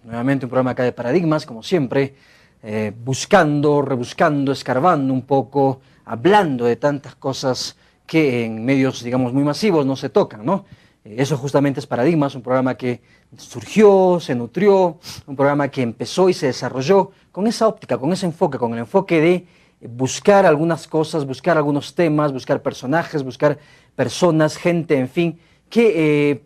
Nuevamente un programa acá de Paradigmas, como siempre, buscando, rebuscando, escarbando un poco, hablando de tantas cosas que en medios, digamos, muy masivos no se tocan, ¿no? Eso justamente es Paradigmas, un programa que surgió, se nutrió, un programa que empezó y se desarrolló con esa óptica, con ese enfoque, con el enfoque de buscar algunas cosas, buscar algunos temas, buscar personajes, buscar personas, gente, en fin, que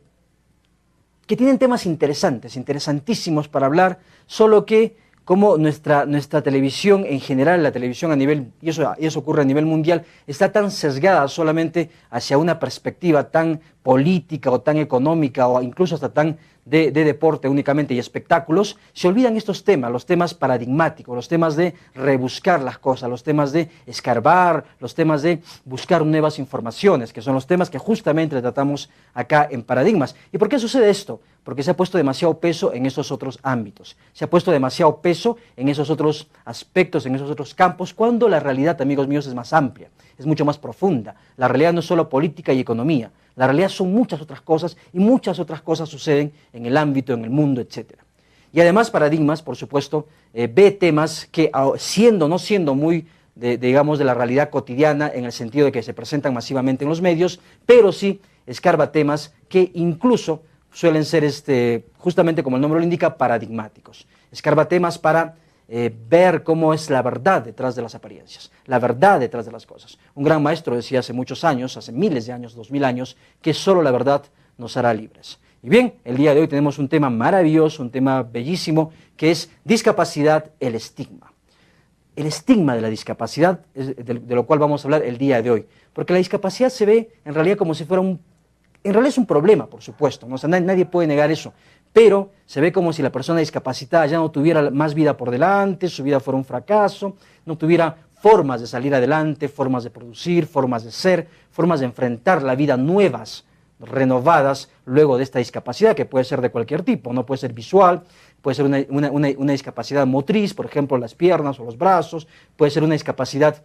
tienen temas interesantes, interesantísimos para hablar, solo que como nuestra televisión en general, la televisión a nivel, y eso ocurre a nivel mundial, está tan sesgada solamente hacia una perspectiva tan política o tan económica o incluso hasta tan de deporte únicamente y espectáculos, se olvidan estos temas, los temas paradigmáticos, los temas de rebuscar las cosas, los temas de escarbar, los temas de buscar nuevas informaciones, que son los temas que justamente tratamos acá en Paradigmas. ¿Y por qué sucede esto? Porque se ha puesto demasiado peso en esos otros ámbitos, se ha puesto demasiado peso en esos otros aspectos, en esos otros campos, cuando la realidad, amigos míos, es más amplia, es mucho más profunda. La realidad no es solo política y economía, la realidad son muchas otras cosas y muchas otras cosas suceden en el ámbito, en el mundo, etc. Y además Paradigmas, por supuesto, ve temas que siendo, no siendo muy, digamos, de la realidad cotidiana en el sentido de que se presentan masivamente en los medios, pero sí escarba temas que incluso suelen ser, justamente como el nombre lo indica, paradigmáticos. Escarba temas para ver cómo es la verdad detrás de las apariencias, la verdad detrás de las cosas. Un gran maestro decía hace muchos años, hace miles de años, 2000 años, que solo la verdad nos hará libres. Y bien, el día de hoy tenemos un tema maravilloso, un tema bellísimo, que es discapacidad, el estigma. El estigma de la discapacidad, de lo cual vamos a hablar el día de hoy, porque la discapacidad se ve en realidad como si fuera en realidad es un problema, por supuesto, ¿no? O sea, nadie puede negar eso, pero se ve como si la persona discapacitada ya no tuviera más vida por delante, su vida fuera un fracaso, no tuviera formas de salir adelante, formas de producir, formas de ser, formas de enfrentar la vida nuevas, renovadas luego de esta discapacidad, que puede ser de cualquier tipo, no puede ser visual, puede ser una discapacidad motriz, por ejemplo las piernas o los brazos, puede ser una discapacidad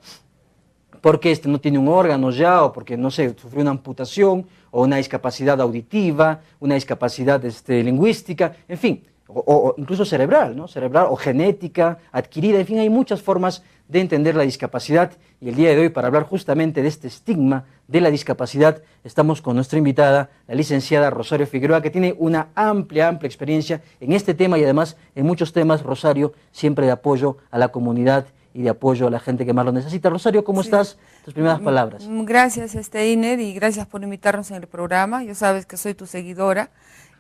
porque no tiene un órgano ya, o porque, no sé, sufrió una amputación, o una discapacidad auditiva, una discapacidad lingüística, en fin, o incluso cerebral, ¿no? Cerebral, o genética, adquirida, en fin, hay muchas formas de entender la discapacidad, y el día de hoy, para hablar justamente de este estigma de la discapacidad, estamos con nuestra invitada, la licenciada Rosario Figueroa, que tiene una amplia experiencia en este tema, y además en muchos temas, Rosario, siempre de apoyo a la comunidad y de apoyo a la gente que más lo necesita. Rosario, ¿cómo estás? Tus primeras palabras. Gracias, Iner, y gracias por invitarnos en el programa. Ya sabes que soy tu seguidora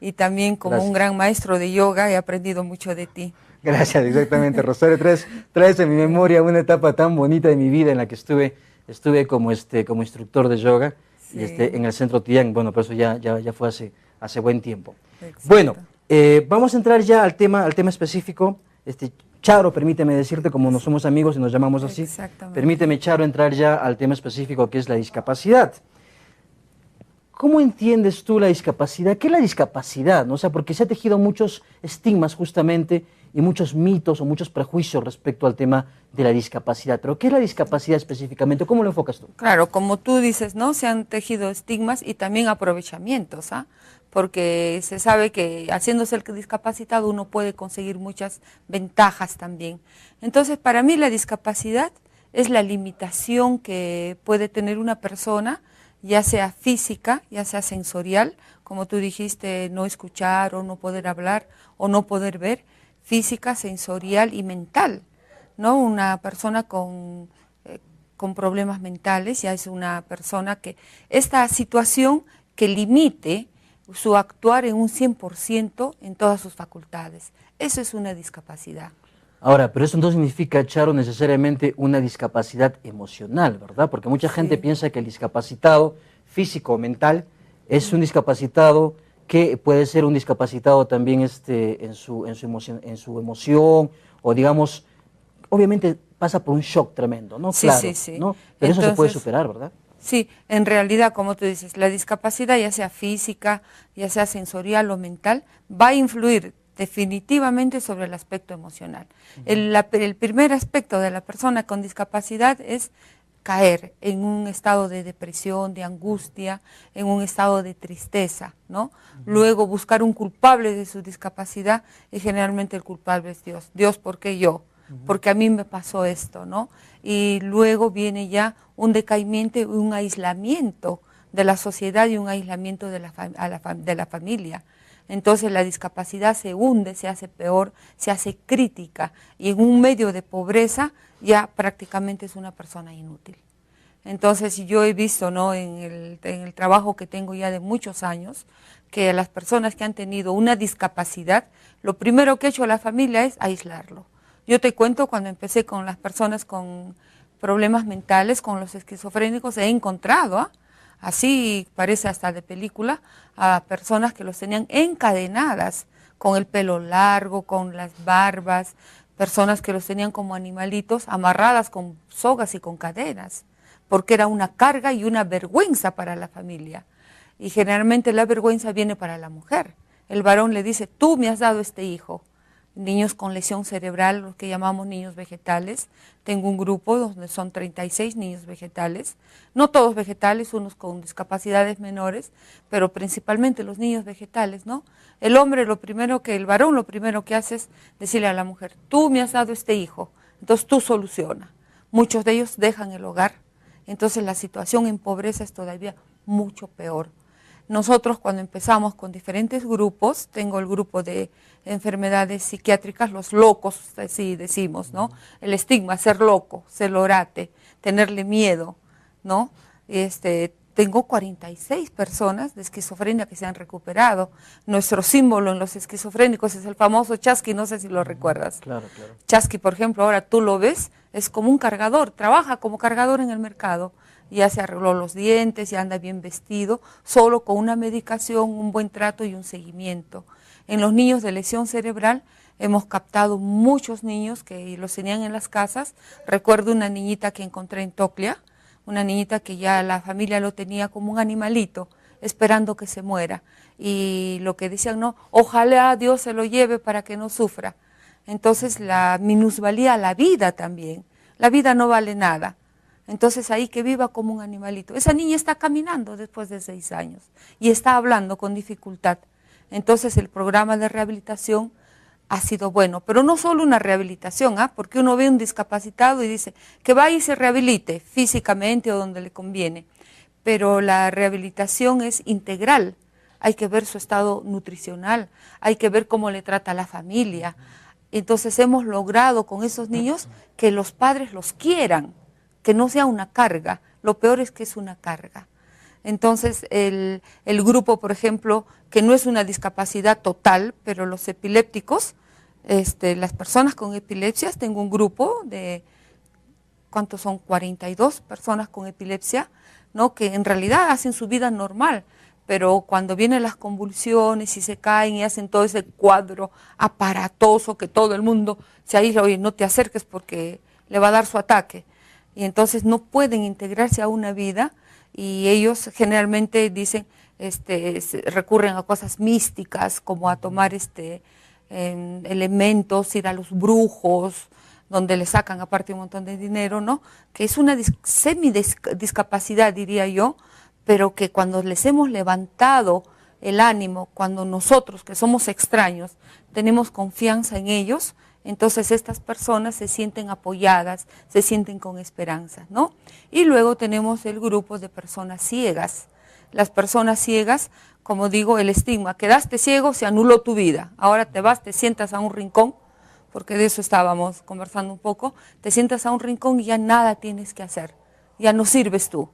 y también como un gran maestro de yoga he aprendido mucho de ti. Gracias, exactamente, Rosario. Traes en mi memoria una etapa tan bonita de mi vida en la que estuve como instructor de yoga, sí, y en el centro Tian. Bueno, pero eso ya fue hace buen tiempo. Exacto. Bueno, vamos a entrar ya al tema específico. Charo, permíteme decirte, como no somos amigos y nos llamamos así, permíteme, Charo, entrar ya al tema específico que es la discapacidad. ¿Cómo entiendes tú la discapacidad? ¿Qué es la discapacidad? ¿No? O sea, porque se ha tejido muchos estigmas justamente y muchos mitos o muchos prejuicios respecto al tema de la discapacidad. Pero ¿qué es la discapacidad específicamente? ¿Cómo lo enfocas tú? Claro, como tú dices, ¿no? Se han tejido estigmas y también aprovechamientos, ¿ah? Porque se sabe que haciéndose el discapacitado uno puede conseguir muchas ventajas también. Entonces, para mí la discapacidad es la limitación que puede tener una persona, ya sea física, ya sea sensorial, como tú dijiste, no escuchar o no poder hablar o no poder ver, física, sensorial y mental, ¿no? Una persona con problemas mentales ya es una persona que esta situación que limite su actuar en un 100% en todas sus facultades. Eso es una discapacidad. Ahora, pero eso no significa, Charo, necesariamente una discapacidad emocional, ¿verdad? Porque mucha gente piensa que el discapacitado físico o mental es un discapacitado que puede ser un discapacitado también en su emoción, o digamos, obviamente pasa por un shock tremendo, ¿no? Sí, claro, sí. ¿no? Pero entonces, eso se puede superar, ¿verdad? Sí, en realidad, como tú dices, la discapacidad, ya sea física, ya sea sensorial o mental, va a influir definitivamente sobre el aspecto emocional. El primer aspecto de la persona con discapacidad es caer en un estado de depresión, de angustia, en un estado de tristeza, ¿no? Luego buscar un culpable de su discapacidad y generalmente el culpable es Dios. Dios, ¿por qué yo? Porque a mí me pasó esto, ¿no? Y luego viene ya un decaimiento y un aislamiento de la sociedad y un aislamiento de la familia. Entonces la discapacidad se hunde, se hace peor, se hace crítica y en un medio de pobreza ya prácticamente es una persona inútil. Entonces yo he visto, ¿no?, en el trabajo que tengo ya de muchos años, que las personas que han tenido una discapacidad, lo primero que ha hecho la familia es aislarlo. Yo te cuento, cuando empecé con las personas con problemas mentales, con los esquizofrénicos, he encontrado, así parece hasta de película, a personas que los tenían encadenadas, con el pelo largo, con las barbas, personas que los tenían como animalitos, amarradas con sogas y con cadenas, porque era una carga y una vergüenza para la familia. Y generalmente la vergüenza viene para la mujer. El varón le dice, tú me has dado este hijo. Niños con lesión cerebral, los que llamamos niños vegetales. Tengo un grupo donde son 36 niños vegetales, no todos vegetales, unos con discapacidades menores, pero principalmente los niños vegetales, ¿no? El varón lo primero que hace es decirle a la mujer, tú me has dado este hijo, entonces tú soluciona. Muchos de ellos dejan el hogar, entonces la situación en pobreza es todavía mucho peor. Nosotros cuando empezamos con diferentes grupos, tengo el grupo de enfermedades psiquiátricas, los locos, así decimos, ¿no? El estigma, ser loco, ser orate, tenerle miedo, ¿no? Tengo 46 personas de esquizofrenia que se han recuperado. Nuestro símbolo en los esquizofrénicos es el famoso chasqui, no sé si lo recuerdas. Claro, claro. Chasqui, por ejemplo, ahora tú lo ves, es como un cargador, trabaja como cargador en el mercado. Ya se arregló los dientes, ya anda bien vestido, solo con una medicación, un buen trato y un seguimiento. En los niños de lesión cerebral hemos captado muchos niños que los tenían en las casas. Recuerdo una niñita que encontré en Toclia, una niñita que ya la familia lo tenía como un animalito, esperando que se muera. Y lo que decían, no, ojalá Dios se lo lleve para que no sufra. Entonces la minusvalía la vida también. La vida no vale nada. Entonces ahí que viva como un animalito. Esa niña está caminando después de 6 años y está hablando con dificultad. Entonces el programa de rehabilitación ha sido bueno, pero no solo una rehabilitación, porque uno ve un discapacitado y dice que vaya y se rehabilite físicamente o donde le conviene, pero la rehabilitación es integral. Hay que ver su estado nutricional, hay que ver cómo le trata a la familia. Entonces hemos logrado con esos niños que los padres los quieran, que no sea una carga. Lo peor es que es una carga. Entonces el grupo, por ejemplo, que no es una discapacidad total, pero los epilépticos, las personas con epilepsias, tengo un grupo de, ¿cuántos son? 42 personas con epilepsia, ¿no?, que en realidad hacen su vida normal, pero cuando vienen las convulsiones y se caen y hacen todo ese cuadro aparatoso que todo el mundo se aísla, oye, no te acerques porque le va a dar su ataque. Y entonces no pueden integrarse a una vida y ellos generalmente dicen, recurren a cosas místicas como a tomar elementos, ir a los brujos, donde le sacan aparte un montón de dinero, ¿no? Que es una semidiscapacidad, diría yo, pero que cuando les hemos levantado el ánimo, cuando nosotros que somos extraños tenemos confianza en ellos, entonces estas personas se sienten apoyadas, se sienten con esperanza, ¿no? Y luego tenemos el grupo de personas ciegas. Las personas ciegas, como digo, el estigma, quedaste ciego, se anuló tu vida. Ahora te vas, te sientas a un rincón, porque de eso estábamos conversando un poco, te sientas a un rincón y ya nada tienes que hacer, ya no sirves tú.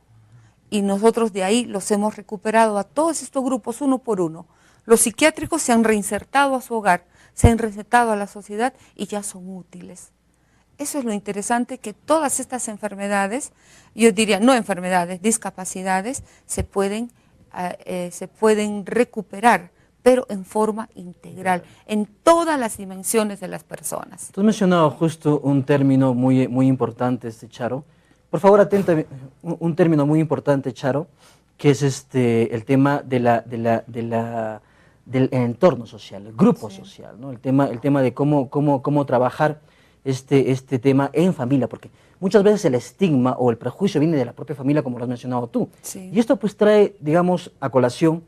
Y nosotros de ahí los hemos recuperado a todos estos grupos uno por uno. Los psiquiátricos se han reinsertado a su hogar, se han reinsertado a la sociedad y ya son útiles. Eso es lo interesante, que todas estas enfermedades, yo diría no enfermedades, discapacidades, se pueden recuperar, pero en forma integral, en todas las dimensiones de las personas. Tú has mencionado justo un término muy, muy importante, Charo. Por favor, atenta, un término muy importante, Charo, que es el tema del entorno social, el grupo social, ¿no? El tema de cómo trabajar este tema en familia, porque muchas veces el estigma o el prejuicio viene de la propia familia, como lo has mencionado tú. Sí. Y esto pues trae, digamos, a colación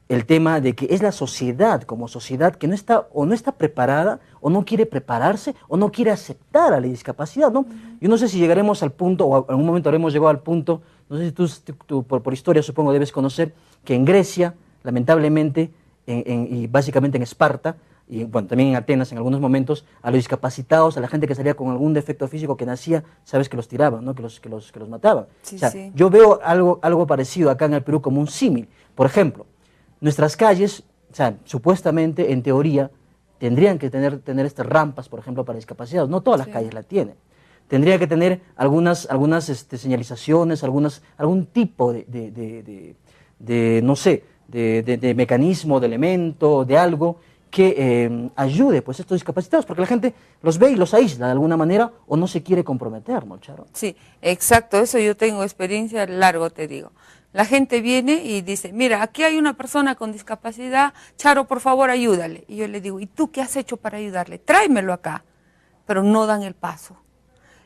el tema de que es la sociedad, como sociedad, que no está preparada, o no quiere prepararse, o no quiere aceptar a la discapacidad, ¿no? Yo no sé si llegaremos al punto, o en algún momento habremos llegado al punto, no sé si tú por historia supongo debes conocer, que en Grecia, lamentablemente, y básicamente en Esparta, y bueno, también en Atenas en algunos momentos, a los discapacitados, a la gente que salía con algún defecto físico que nacía, sabes que los tiraban, ¿no? que los mataban. Sí, o sea, sí. yo veo algo parecido acá en el Perú como un símil. Por ejemplo, nuestras calles, o sea, supuestamente, en teoría, tendrían que tener rampas, por ejemplo, para discapacitados. No todas las calles la tienen. Tendría que tener algunas señalizaciones, algún tipo no sé, de mecanismo, de elemento, de algo que ayude pues, a estos discapacitados, porque la gente los ve y los aísla de alguna manera o no se quiere comprometer, ¿no, Charo? Sí, exacto, eso yo tengo experiencia largo, te digo. La gente viene y dice, mira, aquí hay una persona con discapacidad, Charo, por favor, ayúdale. Y yo le digo, ¿y tú qué has hecho para ayudarle? Tráemelo acá. Pero no dan el paso.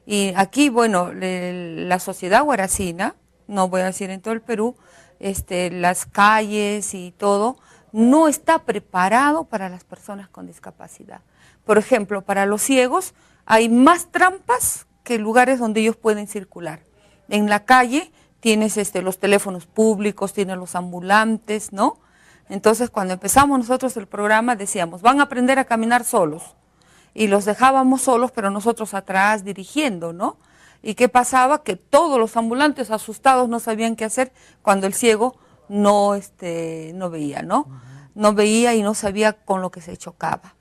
Y aquí, bueno, la sociedad guaracina, no voy a decir en todo el Perú, las calles y todo, no está preparado para las personas con discapacidad. Por ejemplo, para los ciegos hay más trampas que lugares donde ellos pueden circular. En la calle tienes los teléfonos públicos, tienes los ambulantes, ¿no? Entonces, cuando empezamos nosotros el programa, decíamos, van a aprender a caminar solos. Y los dejábamos solos, pero nosotros atrás dirigiendo, ¿no? ¿Y qué pasaba? Que todos los ambulantes asustados no sabían qué hacer cuando el ciego no veía, ¿no? No veía y no sabía con lo que se chocaba.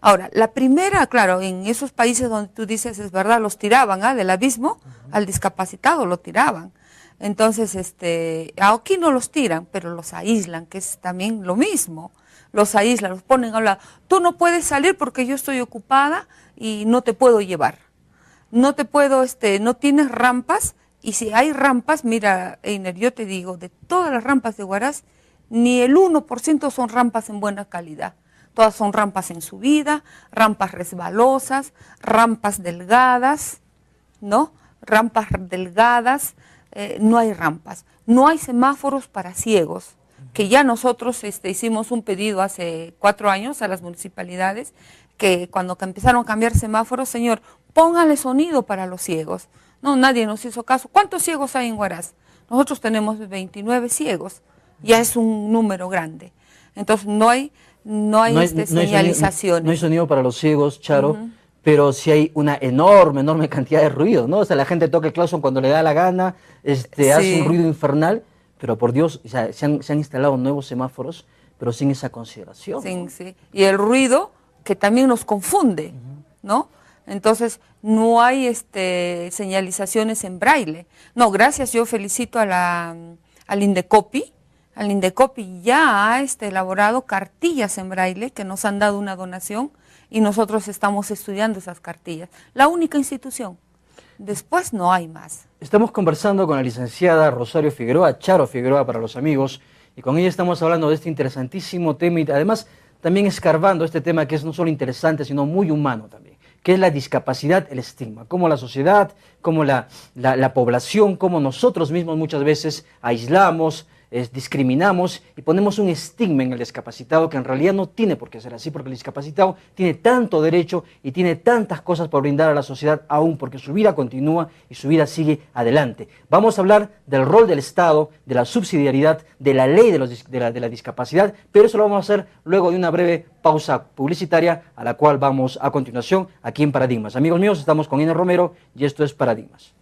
Ahora, la primera, claro, en esos países donde tú dices, es verdad, los tiraban, del abismo, al discapacitado lo tiraban. Entonces, aquí no los tiran, pero los aíslan, que es también lo mismo. Los aíslan, los ponen a un lado. Tú no puedes salir porque yo estoy ocupada y no te puedo llevar. No te puedo, no tienes rampas, y si hay rampas, mira, Einer, yo te digo, de todas las rampas de Huaraz, ni el 1% son rampas en buena calidad. Todas son rampas en subida, rampas resbalosas, rampas delgadas, ¿no? Rampas delgadas, no hay rampas. No hay semáforos para ciegos, que ya nosotros hicimos un pedido hace 4 años a las municipalidades, que cuando empezaron a cambiar semáforos, señor, póngale sonido para los ciegos. No, nadie nos hizo caso. ¿Cuántos ciegos hay en Huaraz? Nosotros tenemos 29 ciegos, ya es un número grande. Entonces no hay señalizaciones. No hay sonido para los ciegos, Charo, pero sí hay una enorme cantidad de ruido, ¿no? O sea, la gente toca el claxon cuando le da la gana, hace un ruido infernal, pero por Dios, o sea, se han instalado nuevos semáforos, pero sin esa consideración. Sí, ¿no? sí. Y el ruido que también nos confunde, ¿no? Entonces, no hay señalizaciones en braille. No, gracias, yo felicito al Indecopi. Al Indecopi ya ha elaborado cartillas en braille que nos han dado una donación y nosotros estamos estudiando esas cartillas. La única institución. Después no hay más. Estamos conversando con la licenciada Rosario Figueroa, Charo Figueroa para los amigos, y con ella estamos hablando de este interesantísimo tema y además también escarbando este tema que es no solo interesante, sino muy humano también, que es la discapacidad, el estigma, cómo la sociedad, cómo la población, cómo nosotros mismos muchas veces aislamos, discriminamos y ponemos un estigma en el discapacitado que en realidad no tiene por qué ser así, porque el discapacitado tiene tanto derecho y tiene tantas cosas por brindar a la sociedad aún, porque su vida continúa y su vida sigue adelante. Vamos a hablar del rol del Estado, de la subsidiariedad, de la ley de la discapacidad, pero eso lo vamos a hacer luego de una breve pausa publicitaria, a la cual vamos a continuación aquí en Paradigmas. Amigos míos, estamos con Inés Romero y esto es Paradigmas.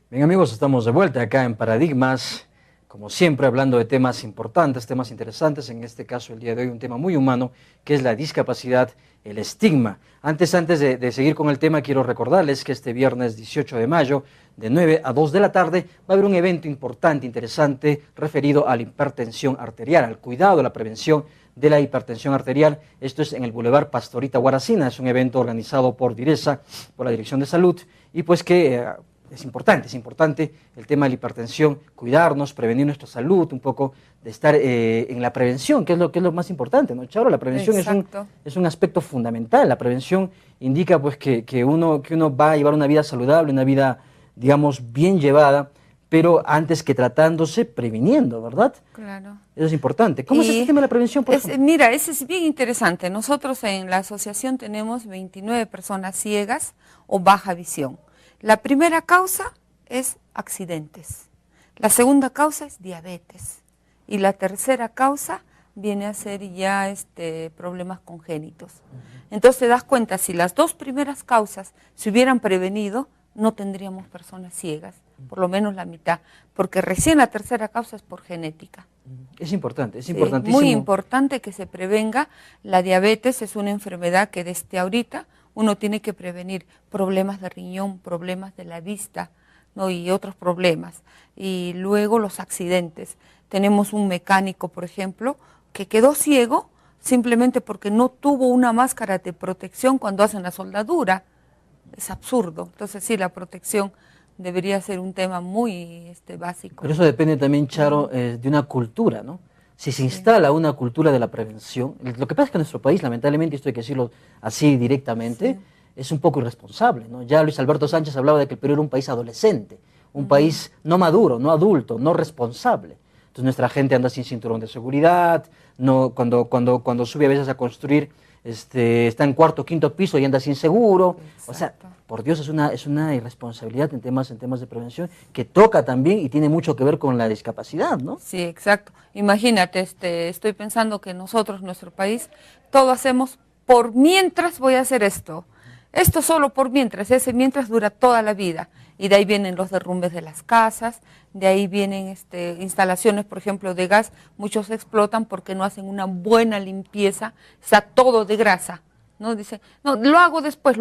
Bien amigos, estamos de vuelta acá en Paradigmas, como siempre hablando de temas importantes, temas interesantes, en este caso el día de hoy un tema muy humano, que es la discapacidad, el estigma. Antes de seguir con el tema, quiero recordarles que este viernes 18 de mayo, de 9 a 2 de la tarde, va a haber un evento importante, interesante, referido a la hipertensión arterial, al cuidado, a la prevención de la hipertensión arterial. Esto es en el Boulevard Pastorita Guaracina, es un evento organizado por DIRESA, por la Dirección de Salud, y pues que es importante el tema de la hipertensión, cuidarnos, prevenir nuestra salud, un poco de estar en la prevención, que es lo más importante, ¿no, Charo? La prevención es un aspecto fundamental. La prevención indica pues que uno va a llevar una vida saludable, una vida, digamos, bien llevada, pero antes que tratándose, previniendo, ¿verdad? Claro. Eso es importante. ¿Cómo es este tema de la prevención, por ejemplo? Mira, ese es bien interesante. Nosotros en la asociación tenemos 29 personas ciegas o baja visión. La primera causa es accidentes, la segunda causa es diabetes y la tercera causa viene a ser ya problemas congénitos. Entonces te das cuenta, si las dos primeras causas se hubieran prevenido, no tendríamos personas ciegas, por lo menos la mitad, porque recién la tercera causa es por genética. Es importante, es importantísimo. Muy importante que se prevenga. La diabetes es una enfermedad que desde ahorita uno tiene que prevenir problemas de riñón, problemas de la vista, ¿no? Y otros problemas. Y luego los accidentes. Tenemos un mecánico, por ejemplo, que quedó ciego simplemente porque no tuvo una máscara de protección cuando hacen la soldadura. Es absurdo. Entonces sí, la protección debería ser un tema muy básico. Pero eso depende también, Charo, de una cultura, ¿no? Si se instala una cultura de la prevención, lo que pasa es que en nuestro país, lamentablemente, esto hay que decirlo así directamente, es un poco irresponsable, ¿no? Ya Luis Alberto Sánchez hablaba de que el Perú era un país adolescente, un país no maduro, no adulto, no responsable. Entonces nuestra gente anda sin cinturón de seguridad, no, cuando sube a veces a construir, está en cuarto o quinto piso y anda sin seguro. Exacto. O sea, por Dios, es una irresponsabilidad en temas de prevención que toca también y tiene mucho que ver con la discapacidad, ¿no? Sí, exacto. Imagínate, estoy pensando que nosotros, nuestro país, todo hacemos por mientras voy a hacer esto. Esto solo por mientras, ese mientras dura toda la vida. Y de ahí vienen los derrumbes de las casas, de ahí vienen instalaciones, por ejemplo, de gas. Muchos explotan porque no hacen una buena limpieza, está todo de grasa, ¿no? Dicen, no, lo hago después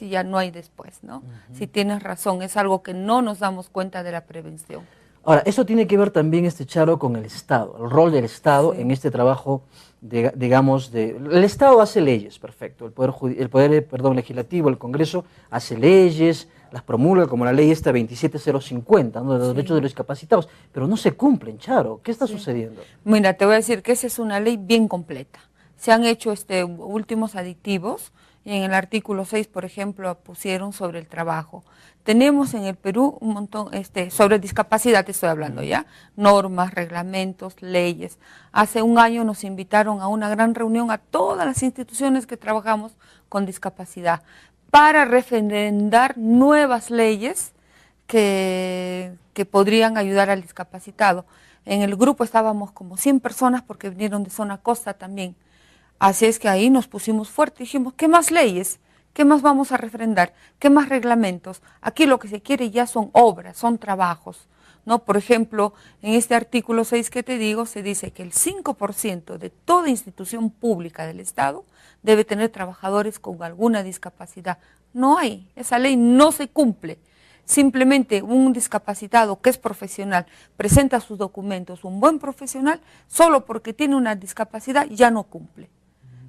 y ya no hay después, ¿no? Si tienes razón, es algo que no nos damos cuenta de la prevención. Ahora, eso tiene que ver también, Charo, con el Estado, el rol del Estado en este trabajo, el Estado hace leyes, perfecto, el poder legislativo, el Congreso hace leyes, las promulga, como la ley esta 27050, ¿no? De los derechos de los discapacitados, pero no se cumplen, Charo. ¿Qué está sucediendo? Mira, te voy a decir que esa es una ley bien completa. Se han hecho últimos aditivos, y en el artículo 6, por ejemplo, pusieron sobre el trabajo. Tenemos en el Perú un montón, sobre discapacidad te estoy hablando ya, normas, reglamentos, leyes. Hace un año nos invitaron a una gran reunión a todas las instituciones que trabajamos con discapacidad para refrendar nuevas leyes que podrían ayudar al discapacitado. En el grupo estábamos como 100 personas porque vinieron de zona costa también. Así es que ahí nos pusimos fuerte y dijimos, ¿qué más leyes? ¿Qué más vamos a refrendar? ¿Qué más reglamentos? Aquí lo que se quiere ya son obras, son trabajos, ¿no? Por ejemplo, en este artículo 6 que te digo, se dice que el 5% de toda institución pública del Estado debe tener trabajadores con alguna discapacidad. No hay, esa ley no se cumple. Simplemente un discapacitado que es profesional presenta sus documentos, un buen profesional, solo porque tiene una discapacidad ya no cumple.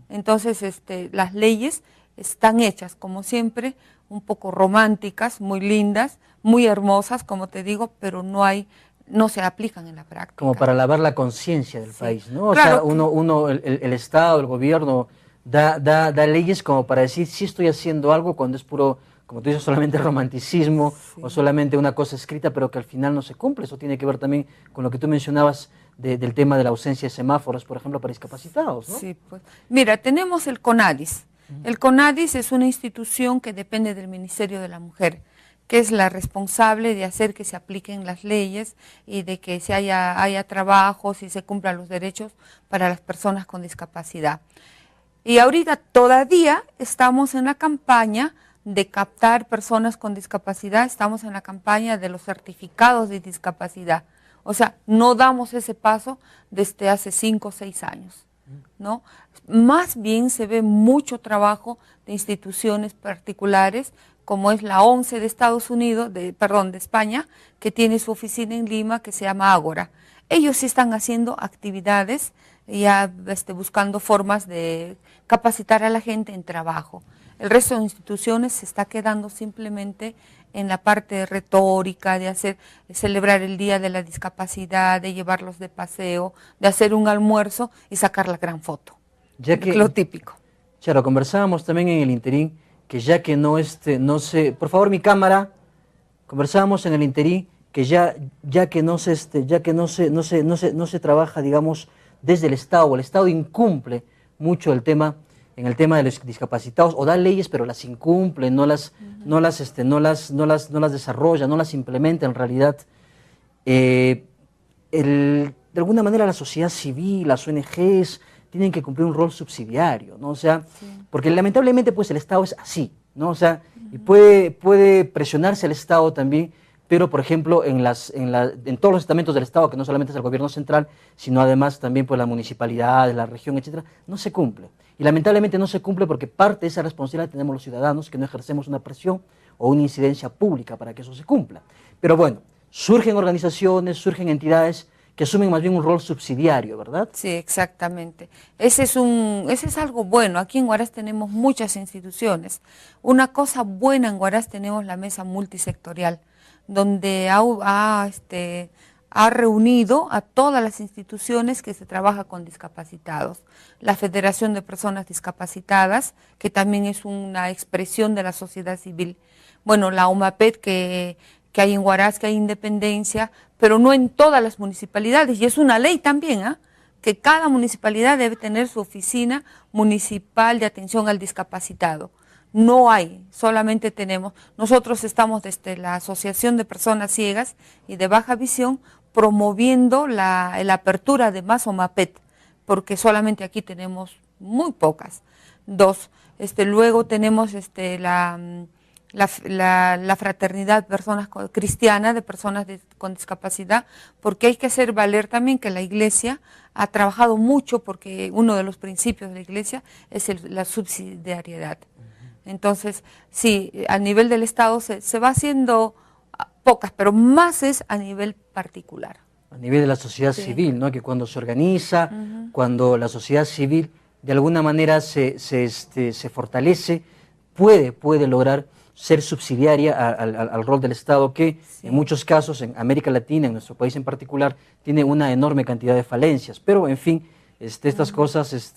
Entonces, las leyes están hechas, como siempre, un poco románticas, muy lindas, muy hermosas, como te digo, pero no se aplican en la práctica. Como para lavar la conciencia del país, ¿no? Claro, o sea, el Estado, el gobierno da leyes como para decir si estoy haciendo algo cuando es puro, como tú dices, solamente romanticismo o solamente una cosa escrita, pero que al final no se cumple. Eso tiene que ver también con lo que tú mencionabas del tema de la ausencia de semáforos, por ejemplo, para discapacitados, ¿no? Sí, pues. Mira, tenemos el CONADIS. El CONADIS es una institución que depende del Ministerio de la Mujer, que es la responsable de hacer que se apliquen las leyes y de que haya trabajos y se cumplan los derechos para las personas con discapacidad. Y ahorita todavía estamos en la campaña de captar personas con discapacidad, estamos en la campaña de los certificados de discapacidad. O sea, no damos ese paso desde hace 5 o 6 años, ¿no? Más bien se ve mucho trabajo de instituciones particulares, como es la ONCE de Estados Unidos, de España, que tiene su oficina en Lima, que se llama Ágora. Ellos sí están haciendo actividades ya buscando formas de capacitar a la gente en trabajo. El resto de instituciones se está quedando simplemente en la parte retórica, de celebrar el Día de la Discapacidad, de llevarlos de paseo, de hacer un almuerzo y sacar la gran foto. Ya que, lo típico. Charo, conversábamos también en el interín que ya que no se, por favor mi cámara, conversábamos en el interín que ya que no se trabaja, digamos, desde el Estado incumple mucho en el tema de los discapacitados, o da leyes pero las incumple, no las desarrolla, no las implementa en realidad. De alguna manera la sociedad civil, las ONGs, tienen que cumplir un rol subsidiario, ¿no? O sea, porque lamentablemente pues el Estado es así, ¿no? O sea, y puede presionarse al Estado también, pero por ejemplo en todos los estamentos del Estado, que no solamente es el gobierno central, sino además también pues la municipalidad, la región, etcétera, no se cumple. Y lamentablemente no se cumple porque parte de esa responsabilidad tenemos los ciudadanos, que no ejercemos una presión o una incidencia pública para que eso se cumpla. Pero bueno, surgen organizaciones, surgen entidades que asumen más bien un rol subsidiario, ¿verdad? Sí, exactamente. Ese es algo bueno. Aquí en Huaraz tenemos muchas instituciones. Una cosa buena en Huaraz tenemos la mesa multisectorial, donde ha reunido a todas las instituciones que se trabaja con discapacitados. La Federación de Personas Discapacitadas, que también es una expresión de la sociedad civil. Bueno, la OMAPET, que hay en Huaraz, que hay independencia, pero no en todas las municipalidades, y es una ley también, que cada municipalidad debe tener su oficina municipal de atención al discapacitado. No hay, solamente tenemos, nosotros estamos desde la Asociación de Personas Ciegas y de Baja Visión promoviendo la apertura de más OMAPET, porque solamente aquí tenemos muy pocas. Dos, luego tenemos la fraternidad cristiana de personas con discapacidad, porque hay que hacer valer también que la Iglesia ha trabajado mucho, porque uno de los principios de la Iglesia es la subsidiariedad. Entonces, sí, a nivel del Estado se va haciendo pocas, pero más es a nivel particular. A nivel de la sociedad civil, ¿no? Que cuando se organiza, cuando la sociedad civil de alguna manera se fortalece, puede lograr ser subsidiaria al rol del Estado, que en muchos casos, en América Latina, en nuestro país en particular, tiene una enorme cantidad de falencias. Pero, en fin, estas cosas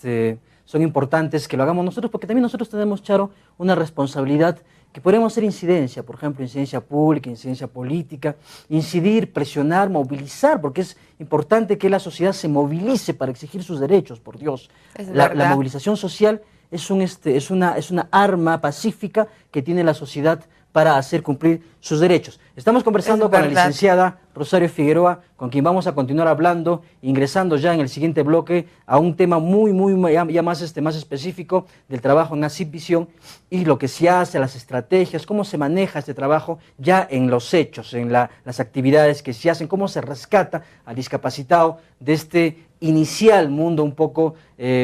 son importantes que lo hagamos nosotros, porque también nosotros tenemos, Charo, una responsabilidad que podemos hacer incidencia, por ejemplo, incidencia pública, incidencia política, incidir, presionar, movilizar, porque es importante que la sociedad se movilice para exigir sus derechos, por Dios. La movilización social es una arma pacífica que tiene la sociedad para hacer cumplir sus derechos. Estamos conversando con la licenciada Rosario Figueroa, con quien vamos a continuar hablando, ingresando ya en el siguiente bloque a un tema muy más específico del trabajo en ASIP Visión y lo que se hace, las estrategias, cómo se maneja este trabajo ya en los hechos, en las actividades que se hacen, cómo se rescata al discapacitado de este inicial mundo un poco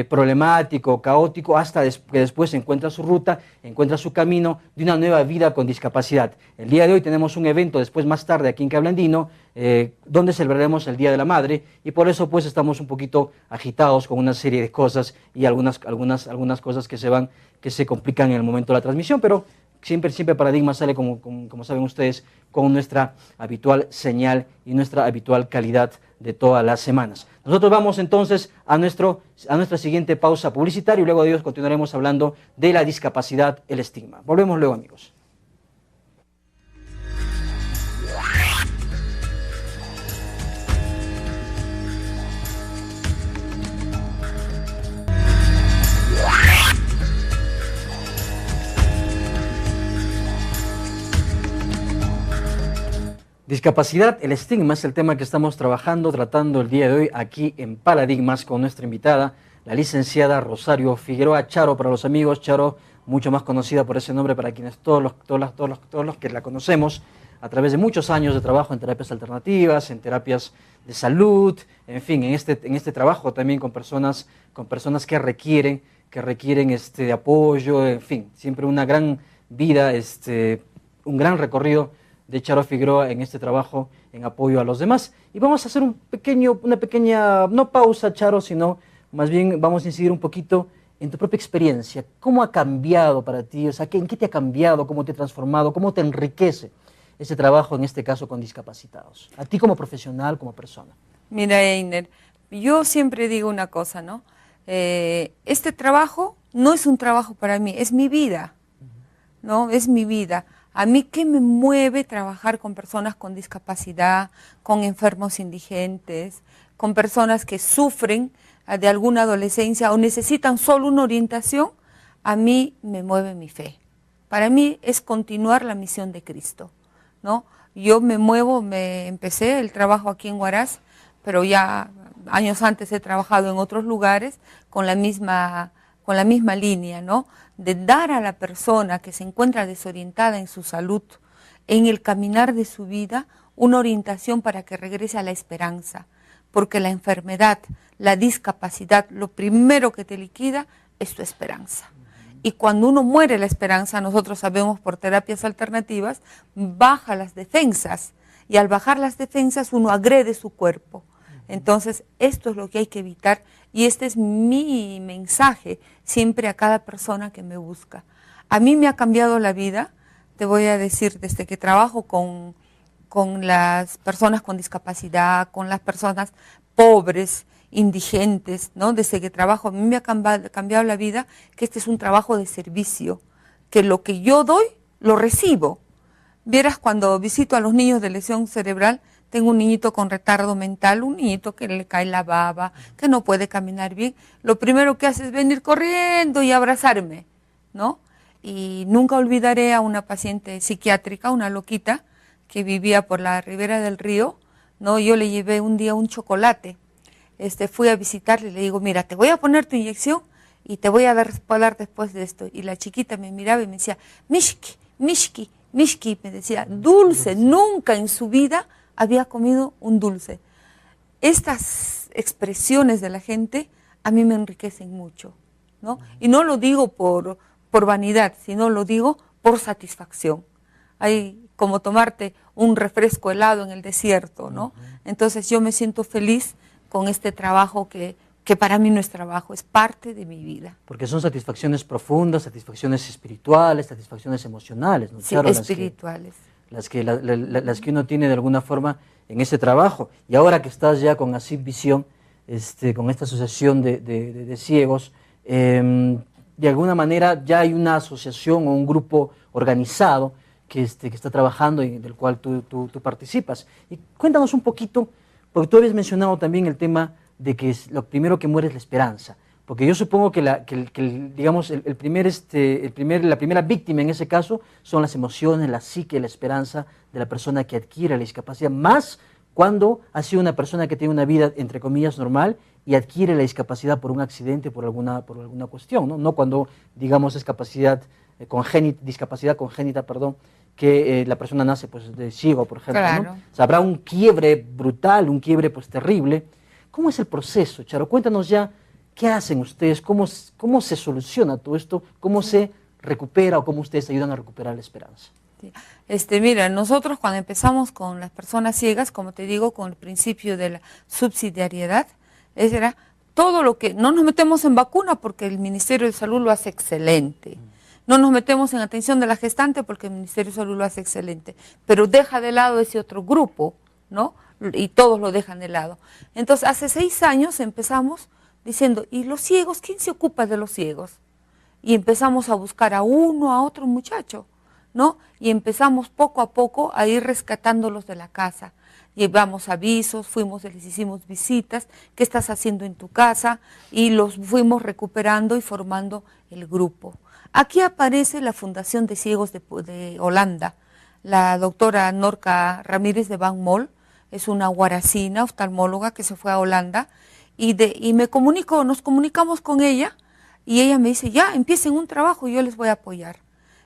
problemático, caótico, hasta que después encuentra su ruta, encuentra su camino de una nueva vida con discapacidad. El día de hoy tenemos un evento después más tarde aquí en Cablandino, donde celebraremos el Día de la Madre, y por eso pues estamos un poquito agitados con una serie de cosas y algunas cosas que se complican en el momento de la transmisión, pero siempre Paradigma sale, como saben ustedes, con nuestra habitual señal y nuestra habitual calidad de todas las semanas. Nosotros vamos entonces a nuestra siguiente pausa publicitaria y luego de ellos continuaremos hablando de la discapacidad, el estigma. Volvemos luego, amigos. Discapacidad, el estigma es el tema que estamos tratando el día de hoy aquí en Paradigmas con nuestra invitada, la licenciada Rosario Figueroa, Charo para los amigos, Charo, mucho más conocida por ese nombre para quienes todos los que la conocemos a través de muchos años de trabajo en terapias alternativas, en terapias de salud, en fin, en este trabajo también con personas que requieren de apoyo, en fin, siempre una gran vida, un gran recorrido de Charo Figueroa en este trabajo en apoyo a los demás. Y vamos a hacer una pequeña, no pausa, Charo, sino más bien vamos a incidir un poquito en tu propia experiencia. ¿Cómo ha cambiado para ti? O sea, ¿en qué te ha cambiado? ¿Cómo te ha transformado? ¿Cómo te enriquece ese trabajo, en este caso, con discapacitados? A ti como profesional, como persona. Mira, Einer, yo siempre digo una cosa, ¿no? Este trabajo no es un trabajo para mí, es mi vida, ¿no? Es mi vida. A mí, ¿qué me mueve trabajar con personas con discapacidad, con enfermos indigentes, con personas que sufren de alguna adolescencia o necesitan solo una orientación? A mí me mueve mi fe. Para mí es continuar la misión de Cristo, ¿no? Yo me muevo, empecé el trabajo aquí en Huaraz, pero ya años antes he trabajado en otros lugares con la misma línea, ¿no? De dar a la persona que se encuentra desorientada en su salud, en el caminar de su vida, una orientación para que regrese a la esperanza, porque la enfermedad, la discapacidad, lo primero que te liquida es tu esperanza. Y cuando uno muere la esperanza, nosotros sabemos por terapias alternativas, baja las defensas, y al bajar las defensas uno agrede su cuerpo. Entonces, esto es lo que hay que evitar y este es mi mensaje siempre a cada persona que me busca. A mí me ha cambiado la vida, te voy a decir, desde que trabajo con las personas con discapacidad, con las personas pobres, indigentes, ¿no? Desde que trabajo, a mí me ha cambiado la vida, que este es un trabajo de servicio, que lo que yo doy, lo recibo. Vieras, cuando visito a los niños de lesión cerebral, tengo un niñito con retardo mental, un niñito que le cae la baba, que no puede caminar bien. Lo primero que hace es venir corriendo y abrazarme, ¿no? Y nunca olvidaré a una paciente psiquiátrica, una loquita, que vivía por la ribera del río, ¿no? Yo le llevé un día un chocolate. Fui a visitarle y le digo, mira, te voy a poner tu inyección y te voy a dar después de esto. Y la chiquita me miraba y me decía, Mishki, Mishki, Mishki, me decía, dulce, nunca en su vida había comido un dulce. Estas expresiones de la gente a mí me enriquecen mucho, ¿no? Y no lo digo por vanidad, sino lo digo por satisfacción. Hay como tomarte un refresco helado en el desierto, ¿no? Entonces yo me siento feliz con este trabajo que para mí no es trabajo, es parte de mi vida. Porque son satisfacciones profundas, satisfacciones espirituales, satisfacciones emocionales, ¿no? Sí, Claro, espirituales. Las que uno tiene de alguna forma en ese trabajo. Y ahora que estás ya con Así Visión, con esta asociación de ciegos, de alguna manera ya hay una asociación o un grupo organizado que está trabajando y del cual tú participas. Y cuéntanos un poquito, porque tú habías mencionado también el tema de que lo primero que muere es la esperanza. Porque yo supongo que la primera víctima en ese caso son las emociones, la psique, la esperanza de la persona que adquiere la discapacidad, más cuando ha sido una persona que tiene una vida, entre comillas, normal y adquiere la discapacidad por un accidente, por alguna cuestión, ¿no? No cuando, digamos, es discapacidad congénita, que la persona nace pues, de ciego, por ejemplo. Claro. ¿No? O sea, habrá un quiebre brutal, un quiebre pues, terrible. ¿Cómo es el proceso, Charo? Cuéntanos ya. ¿Qué hacen ustedes? ¿Cómo se soluciona todo esto? ¿Cómo se recupera o cómo ustedes ayudan a recuperar la esperanza? Sí. Mira, nosotros cuando empezamos con las personas ciegas, como te digo, con el principio de la subsidiariedad, era todo lo que, no nos metemos en vacuna porque el Ministerio de Salud lo hace excelente. No nos metemos en atención de la gestante porque el Ministerio de Salud lo hace excelente. Pero deja de lado ese otro grupo, ¿no? Y todos lo dejan de lado. Entonces, hace 6 años empezamos diciendo, ¿y los ciegos? ¿Quién se ocupa de los ciegos? Y empezamos a buscar a uno, a otro muchacho, ¿no? Y empezamos poco a poco a ir rescatándolos de la casa. Llevamos avisos, les hicimos visitas, ¿qué estás haciendo en tu casa? Y los fuimos recuperando y formando el grupo. Aquí aparece la Fundación de Ciegos de Holanda. La doctora Norca Ramírez de Van Mol es una huaracina, oftalmóloga que se fue a Holanda, y nos comunicamos con ella y ella me dice, ya, empiecen un trabajo y yo les voy a apoyar.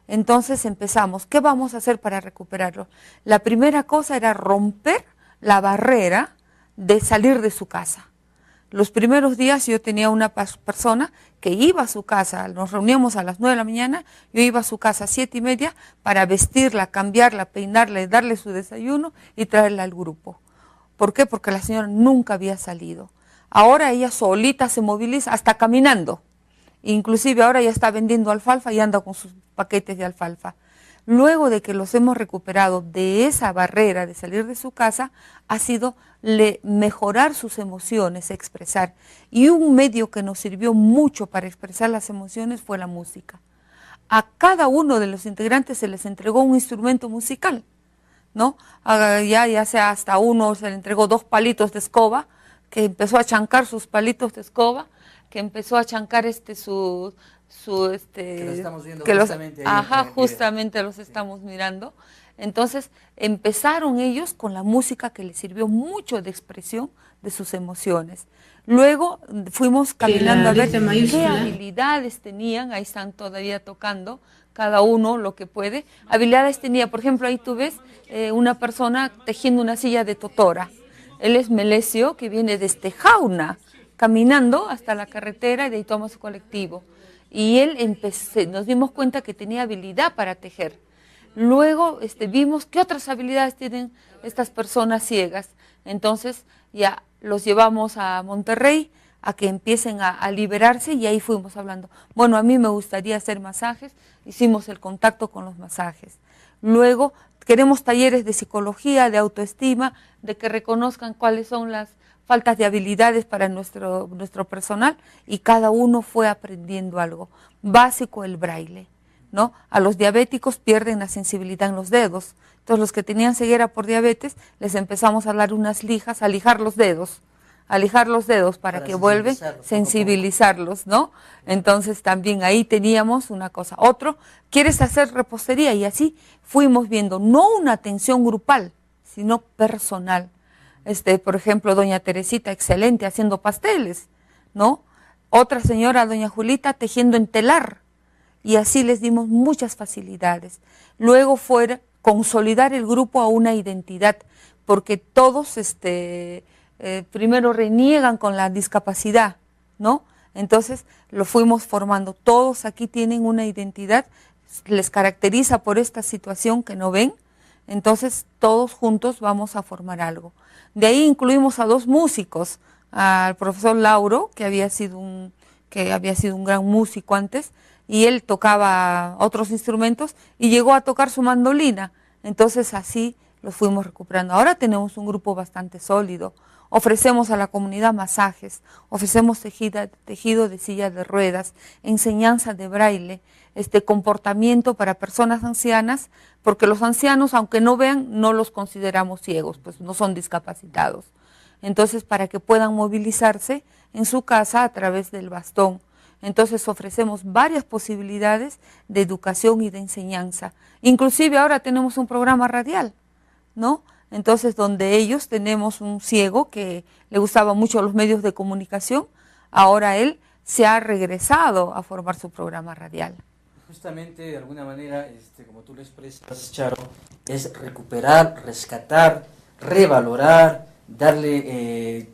Entonces empezamos, ¿qué vamos a hacer para recuperarlo? La primera cosa era romper la barrera de salir de su casa. Los primeros días yo tenía una persona que iba a su casa, nos reuníamos a las 9 de la mañana, yo iba a su casa a 7:30 para vestirla, cambiarla, peinarla, darle su desayuno y traerla al grupo. ¿Por qué? Porque la señora nunca había salido. Ahora ella solita se moviliza, hasta caminando. Inclusive ahora ya está vendiendo alfalfa y anda con sus paquetes de alfalfa. Luego de que los hemos recuperado de esa barrera de salir de su casa, ha sido mejorar sus emociones, expresar. Y un medio que nos sirvió mucho para expresar las emociones fue la música. A cada uno de los integrantes se les entregó un instrumento musical, ¿no? Ya sea hasta uno se le entregó 2 palitos de escoba, que empezó a chancar sus palitos de escoba, que empezó a chancar que lo estamos viendo justamente justamente los estamos mirando. Entonces empezaron ellos con la música que les sirvió mucho de expresión de sus emociones. Luego fuimos caminando a ver qué habilidades tenían, ahí están todavía tocando, cada uno lo que puede. Habilidades tenía, por ejemplo, ahí tú ves una persona tejiendo una silla de totora. Él es Melesio, que viene desde Jauna, caminando hasta la carretera y de ahí toma su colectivo. Y él nos dimos cuenta que tenía habilidad para tejer. Luego vimos qué otras habilidades tienen estas personas ciegas. Entonces ya los llevamos a Monterrey a que empiecen a liberarse y ahí fuimos hablando. Bueno, a mí me gustaría hacer masajes, hicimos el contacto con los masajes. Luego queremos talleres de psicología, de autoestima, de que reconozcan cuáles son las faltas de habilidades para nuestro personal y cada uno fue aprendiendo algo. Básico el braille, ¿no? A los diabéticos pierden la sensibilidad en los dedos. Entonces los que tenían ceguera por diabetes les empezamos a dar unas lijas, a lijar los dedos para que vuelvan, sensibilizarlos, ¿no? Entonces también ahí teníamos una cosa. Otro, ¿quieres hacer repostería? Y así fuimos viendo, no una atención grupal, sino personal. Por ejemplo, doña Teresita, excelente, haciendo pasteles, ¿no? Otra señora, doña Julita, tejiendo en telar. Y así les dimos muchas facilidades. Luego fue consolidar el grupo a una identidad, porque todos primero reniegan con la discapacidad, ¿no? Entonces lo fuimos formando. Todos aquí tienen una identidad, les caracteriza por esta situación que no ven, entonces todos juntos vamos a formar algo. De ahí incluimos a 2 músicos, al profesor Lauro, que había sido un gran músico antes, y él tocaba otros instrumentos y llegó a tocar su mandolina. Entonces así los fuimos recuperando. Ahora tenemos un grupo bastante sólido. Ofrecemos a la comunidad masajes, ofrecemos tejido de silla de ruedas, enseñanza de braille, comportamiento para personas ancianas, porque los ancianos, aunque no vean, no los consideramos ciegos, pues no son discapacitados. Entonces, para que puedan movilizarse en su casa a través del bastón. Entonces ofrecemos varias posibilidades de educación y de enseñanza. Inclusive ahora tenemos un programa radial, ¿no? Entonces, donde ellos tenemos un ciego que le gustaba mucho los medios de comunicación, ahora él se ha regresado a formar su programa radial. Justamente, de alguna manera, como tú lo expresas, Charo, es recuperar, rescatar, revalorar, darle,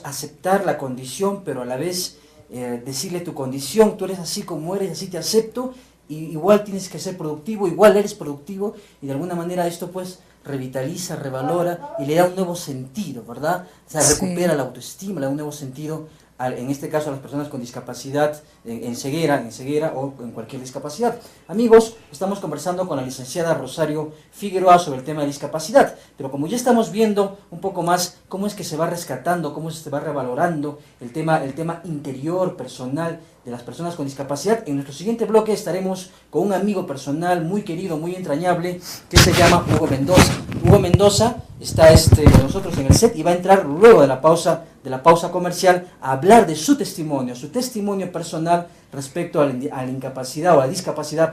aceptar la condición, pero a la vez decirle tu condición, tú eres así como eres, así te acepto, y igual tienes que ser productivo, igual eres productivo, y de alguna manera esto pues revitaliza, revalora y le da un nuevo sentido, ¿verdad? O sea, recupera la autoestima, le da un nuevo sentido, en este caso a las personas con discapacidad, en ceguera o en cualquier discapacidad. Amigos, estamos conversando con la licenciada Rosario Figueroa sobre el tema de discapacidad, pero como ya estamos viendo un poco más cómo es que se va rescatando, cómo se va revalorando el tema interior, personal de las personas con discapacidad, en nuestro siguiente bloque estaremos con un amigo personal muy querido, muy entrañable, que se llama Hugo Mendoza. Hugo Mendoza está con nosotros en el set y va a entrar luego de la pausa comercial a hablar de su testimonio personal respecto a la incapacidad o a la discapacidad,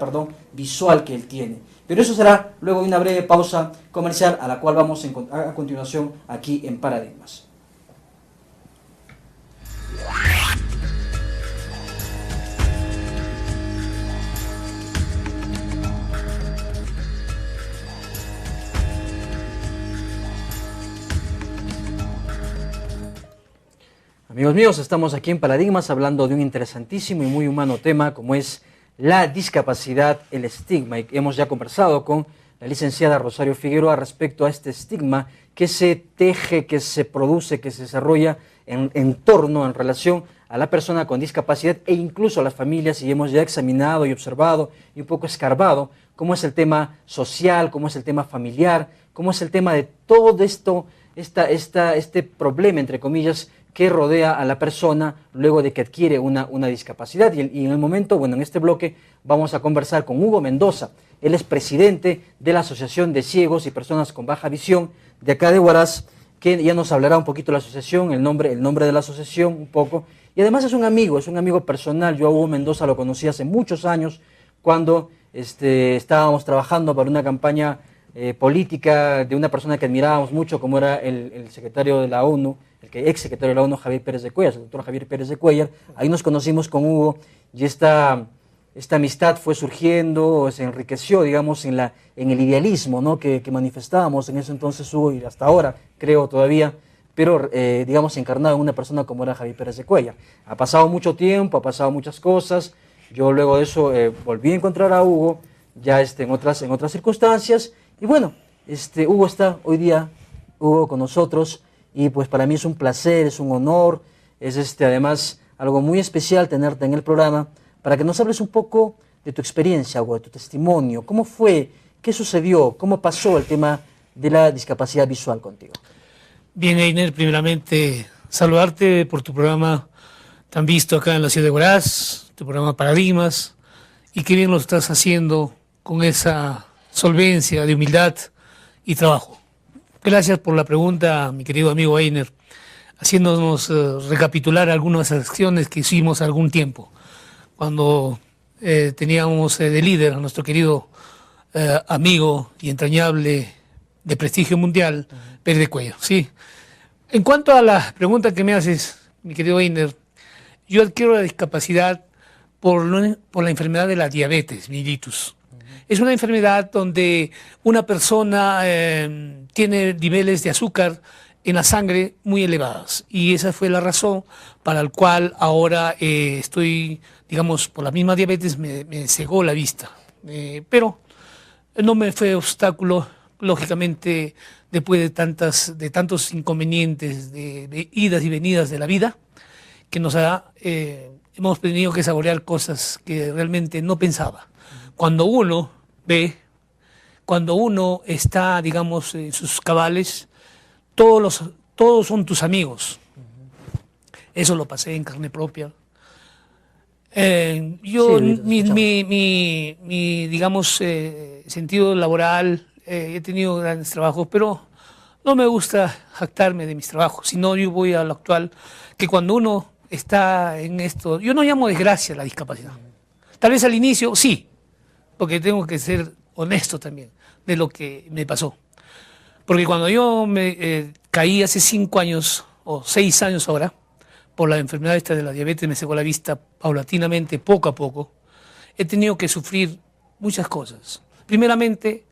visual que él tiene. Pero eso será luego de una breve pausa comercial a la cual vamos a continuación aquí en Paradigmas. Amigos míos, estamos aquí en Paradigmas hablando de un interesantísimo y muy humano tema como es la discapacidad, el estigma. Y hemos ya conversado con la licenciada Rosario Figueroa respecto a este estigma que se teje, que se produce, que se desarrolla en torno, en relación a la persona con discapacidad e incluso a las familias, y hemos ya examinado y observado y un poco escarbado cómo es el tema social, cómo es el tema familiar, cómo es el tema de todo esto, este problema, entre comillas, que rodea a la persona luego de que adquiere una discapacidad. Y en el momento, bueno, en este bloque vamos a conversar con Hugo Mendoza. Él es presidente de la Asociación de Ciegos y Personas con Baja Visión de acá de Huaraz, que ya nos hablará un poquito de la asociación, el nombre de la asociación un poco. Y además es un amigo personal. Yo a Hugo Mendoza lo conocí hace muchos años cuando estábamos trabajando para una campaña política de una persona que admirábamos mucho, como era el secretario de la ONU, ex secretario de la ONU, Javier Pérez de Cuéllar, el doctor Javier Pérez de Cuéllar. Ahí nos conocimos con Hugo y esta amistad fue surgiendo, se enriqueció, digamos, en el idealismo, ¿no?, que manifestábamos en ese entonces, Hugo, y hasta ahora, creo todavía, pero, digamos, encarnado en una persona como era Javier Pérez de Cuéllar. Ha pasado mucho tiempo, ha pasado muchas cosas. Yo luego de eso volví a encontrar a Hugo, ya en otras circunstancias, y bueno, Hugo está hoy día, Hugo, con nosotros, y pues para mí es un placer, es un honor, es además algo muy especial tenerte en el programa, para que nos hables un poco de tu experiencia, Hugo, de tu testimonio. ¿Cómo fue? ¿Qué sucedió? ¿Cómo pasó el tema de la discapacidad visual contigo? Bien, Einer, primeramente saludarte por tu programa tan visto acá en la ciudad de Huaraz, tu programa Paradigmas, y qué bien lo estás haciendo con esa solvencia de humildad y trabajo. Gracias por la pregunta, mi querido amigo Einer, haciéndonos recapitular algunas acciones que hicimos algún tiempo, cuando teníamos de líder a nuestro querido amigo y entrañable de prestigio mundial, Pérez de Cuéllar. Sí. En cuanto a la pregunta que me haces, mi querido Einer, yo adquiero la discapacidad por la enfermedad de la diabetes mellitus. Es una enfermedad donde una persona tiene niveles de azúcar en la sangre muy elevadas, y esa fue la razón para la cual ahora estoy, digamos, por la misma diabetes me cegó la vista. Pero no me fue obstáculo, lógicamente, después de tantos inconvenientes, de idas y venidas de la vida, que hemos tenido que saborear cosas que realmente no pensaba. Cuando uno está, digamos, en sus cabales, todos son tus amigos. Eso lo pasé en carne propia. Yo, Sí, mi digamos, sentido laboral, he tenido grandes trabajos, pero no me gusta jactarme de mis trabajos, sino yo voy a lo actual, que cuando uno está en esto, yo no llamo desgracia la discapacidad. Tal vez al inicio sí, porque tengo que ser honesto también de lo que me pasó. Porque cuando yo me caí hace 5 años, o 6 años ahora, por la enfermedad esta de la diabetes, me cegó la vista paulatinamente, poco a poco, he tenido que sufrir muchas cosas. Primeramente,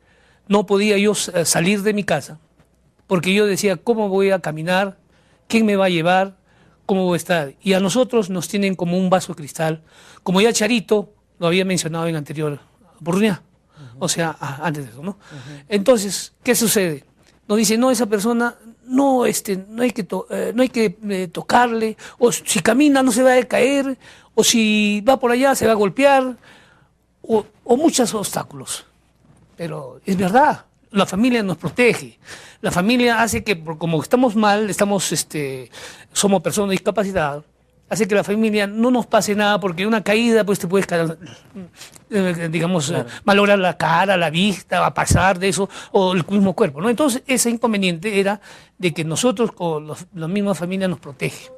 no podía yo salir de mi casa, porque yo decía, ¿cómo voy a caminar? ¿Quién me va a llevar? ¿Cómo voy a estar? Y a nosotros nos tienen como un vaso de cristal, como ya Charito lo había mencionado en anterior oportunidad, o sea, antes de eso, ¿no? Entonces, ¿qué sucede? Nos dice, no, esa persona, no hay que tocarle, o si camina no se va a caer, o si va por allá se va a golpear, o muchos obstáculos. Pero es verdad, la familia nos protege, la familia hace que, como estamos mal, somos personas discapacitadas, hace que la familia no nos pase nada, porque una caída pues te puedes caer, digamos, claro, malograr la cara, la vista, va a pasar de eso, o el mismo cuerpo, ¿no? Entonces ese inconveniente era de que nosotros, con la misma familia, nos protege.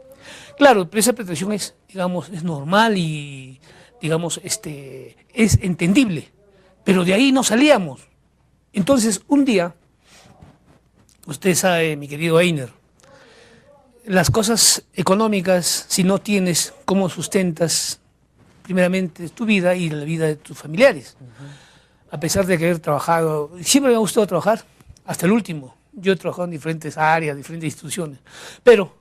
Claro, pero esa protección es, digamos, es normal y, digamos, es entendible, pero de ahí no salíamos. Entonces un día, usted sabe, mi querido Einer, las cosas económicas, si no tienes cómo sustentas primeramente tu vida y la vida de tus familiares. A pesar de haber trabajado, siempre me ha gustado trabajar, hasta el último. Yo he trabajado en diferentes áreas, diferentes instituciones. Pero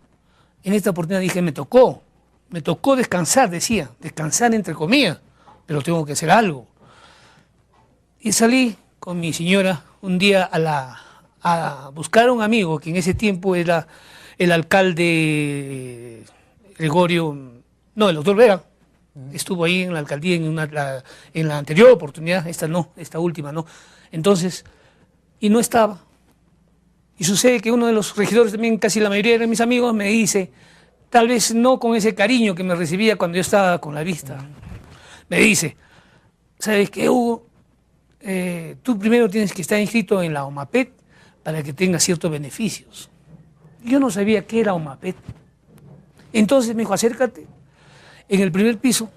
en esta oportunidad dije, me tocó descansar, decía, descansar entre comillas, pero tengo que hacer algo. Y salí con mi señora un día a buscar a un amigo que en ese tiempo era el alcalde Gregorio, no, el doctor Vera, estuvo ahí en la alcaldía en la anterior oportunidad, esta no, esta última no. Entonces, y no estaba. Y sucede que uno de los regidores, también casi la mayoría de mis amigos, me dice, tal vez no con ese cariño que me recibía cuando yo estaba con la vista, me dice, ¿sabes qué, Hugo? Tú primero tienes que estar inscrito en la OMAPET para que tengas ciertos beneficios. Yo no sabía qué era OMAPET. Entonces me dijo, acércate, en el primer piso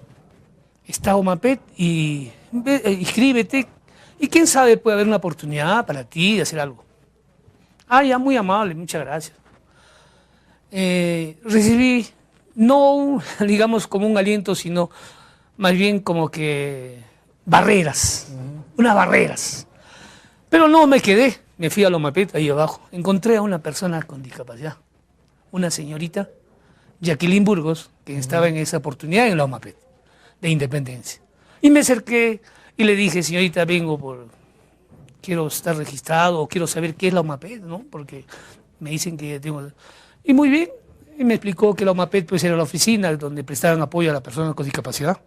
está OMAPET y inscríbete y quién sabe puede haber una oportunidad para ti de hacer algo. Ah, ya, muy amable, muchas gracias. Recibí, no digamos como un aliento, sino más bien como que barreras, unas barreras. Pero no me quedé, me fui a la OMAPET, ahí abajo. Encontré a una persona con discapacidad, una señorita, Jacqueline Burgos, que estaba en esa oportunidad en la OMAPET de Independencia. Y me acerqué y le dije, señorita, quiero estar registrado, o quiero saber qué es la OMAPET, ¿no? Porque me dicen que tengo... Y muy bien, y me explicó que la OMAPET pues era la oficina donde prestaban apoyo a las personas con discapacidad.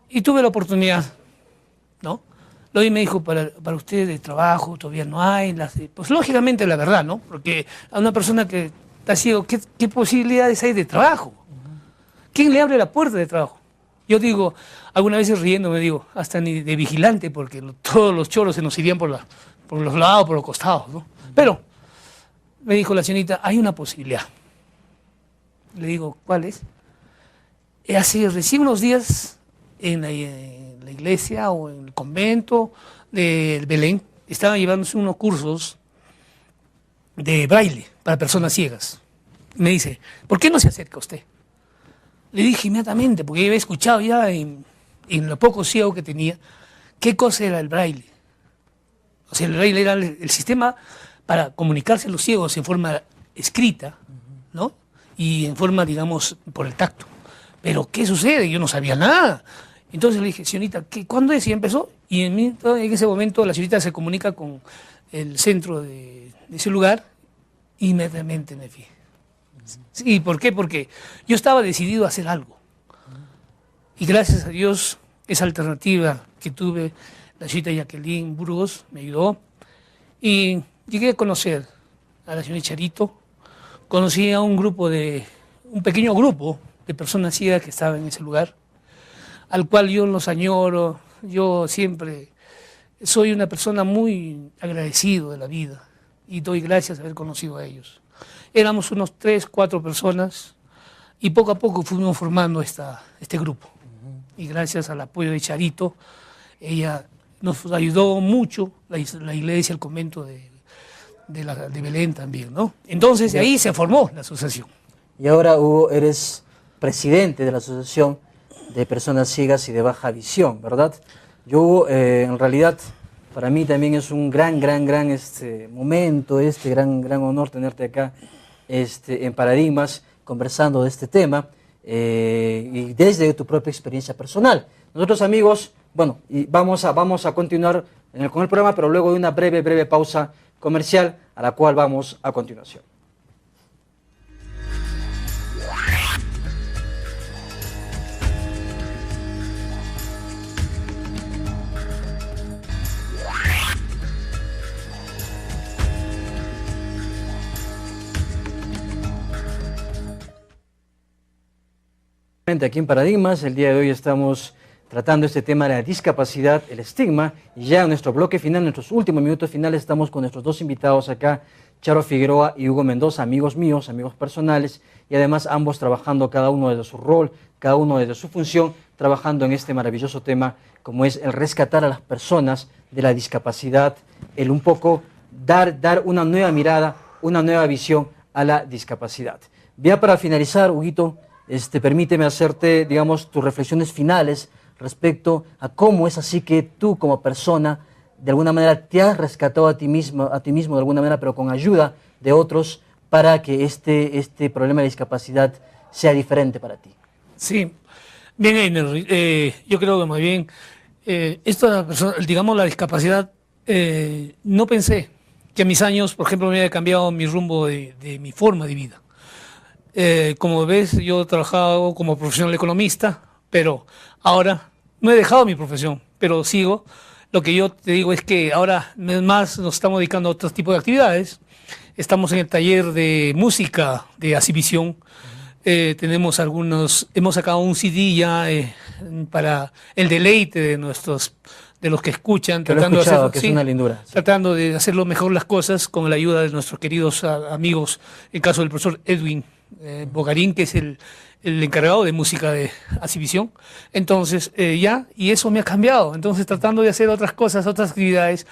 Y tuve la oportunidad, ¿no? Luego me dijo, para usted de trabajo todavía no hay, pues lógicamente la verdad, ¿no? Porque a una persona que está ciego, ¿qué posibilidades hay de trabajo? ¿Quién le abre la puerta de trabajo? Yo digo, algunas veces riendo me digo, hasta ni de vigilante, porque todos los choros se nos irían por los lados, por los costados, ¿no? Pero, me dijo la señorita, hay una posibilidad. Le digo, ¿cuál es? Hace recién unos días, en la iglesia o en el convento de Belén, estaban llevándose unos cursos de braille para personas ciegas. Me dice, ¿por qué no se acerca usted? Le dije inmediatamente, porque yo había escuchado ya en lo poco ciego que tenía, qué cosa era el braille. O sea, el braille era el sistema para comunicarse a los ciegos en forma escrita, ¿no? Y en forma, digamos, por el tacto. Pero, ¿qué sucede? Yo no sabía nada. Entonces le dije, señorita, ¿cuándo es? Y empezó. Y en ese momento la señorita se comunica con el centro de ese lugar. Inmediatamente me fui. Sí, ¿por qué? Porque yo estaba decidido a hacer algo. Y gracias a Dios, esa alternativa que tuve, la señorita Jacqueline Burgos me ayudó. Y llegué a conocer a la señora Charito. Conocí a un pequeño grupo de personas ciegas que estaban en ese lugar, al cual yo los añoro. Yo siempre soy una persona muy agradecido de la vida y doy gracias de haber conocido a ellos. Éramos unos 3, 4 personas y poco a poco fuimos formando este grupo. Y gracias al apoyo de Charito, ella nos ayudó mucho, la iglesia, el convento de Belén también, ¿no? Entonces de ahí se formó la asociación. Y ahora, Hugo, eres presidente de la Asociación de Personas Ciegas y de Baja Visión, ¿verdad? Yo, Hugo, en realidad, para mí también es un gran momento, gran honor tenerte acá en Paradigmas, conversando de este tema, y desde tu propia experiencia personal. Nosotros, amigos, bueno, y vamos a continuar con el programa, pero luego de una breve pausa comercial, a la cual vamos a continuación. Aquí en Paradigmas, el día de hoy estamos tratando este tema de la discapacidad, el estigma, y ya en nuestro bloque final, en nuestros últimos minutos finales, estamos con nuestros dos invitados acá, Charo Figueroa y Hugo Mendoza, amigos míos, amigos personales, y además ambos trabajando cada uno desde su rol, cada uno desde su función, trabajando en este maravilloso tema como es el rescatar a las personas de la discapacidad, el un poco dar una nueva mirada, una nueva visión a la discapacidad. Ya para finalizar, Huguito, permíteme hacerte, digamos, tus reflexiones finales respecto a cómo es así que tú como persona, de alguna manera, te has rescatado a ti mismo de alguna manera, pero con ayuda de otros, para que este problema de discapacidad sea diferente para ti. Sí, bien, Einer, yo creo que más bien, esta persona, digamos, la discapacidad, no pensé que a mis años, por ejemplo, me haya cambiado mi rumbo de mi forma de vida. Como ves, yo he trabajado como profesional economista, pero ahora no he dejado mi profesión, pero sigo. Lo que yo te digo es que ahora más nos estamos dedicando a otro tipo de actividades. Estamos en el taller de música de Asivisión. Hemos sacado un CD ya para el deleite de los que escuchan, Que lo he tratando de escuchado, hacer, que es una lindura. Sí. tratando de hacerlo mejor las cosas con la ayuda de nuestros queridos amigos, en el caso del profesor Edwin Bogarín, que es el encargado de música de Asivisión. Entonces, y eso me ha cambiado. Entonces, tratando de hacer otras cosas, otras actividades,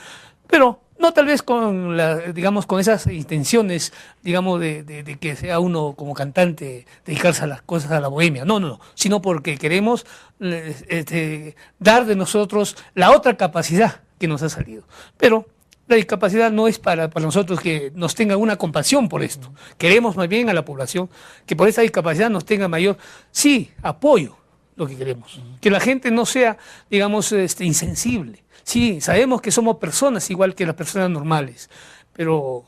pero no tal vez con esas intenciones, de que sea uno como cantante, dedicarse a las cosas, a la bohemia. No, sino porque queremos dar de nosotros la otra capacidad que nos ha salido. Pero la discapacidad no es para nosotros que nos tenga una compasión por esto. Queremos más bien a la población que por esa discapacidad nos tenga mayor, sí, apoyo, lo que queremos. Que la gente no sea, insensible. Sí, sabemos que somos personas igual que las personas normales, pero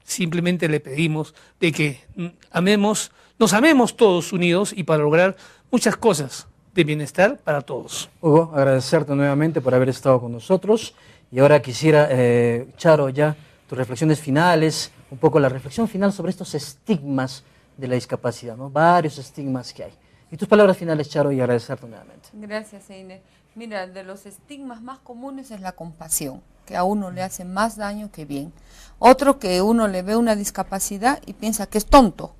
simplemente le pedimos de que nos amemos todos unidos y para lograr muchas cosas de bienestar para todos. Hugo, agradecerte nuevamente por haber estado con nosotros. Y ahora quisiera, Charo, ya tus reflexiones finales, un poco la reflexión final sobre estos estigmas de la discapacidad, ¿no? Varios estigmas que hay. Y tus palabras finales, Charo, y agradecerte nuevamente. Gracias, Einer. Mira, de los estigmas más comunes es la compasión, que a uno le hace más daño que bien. Otro, que uno le ve una discapacidad y piensa que es tonto,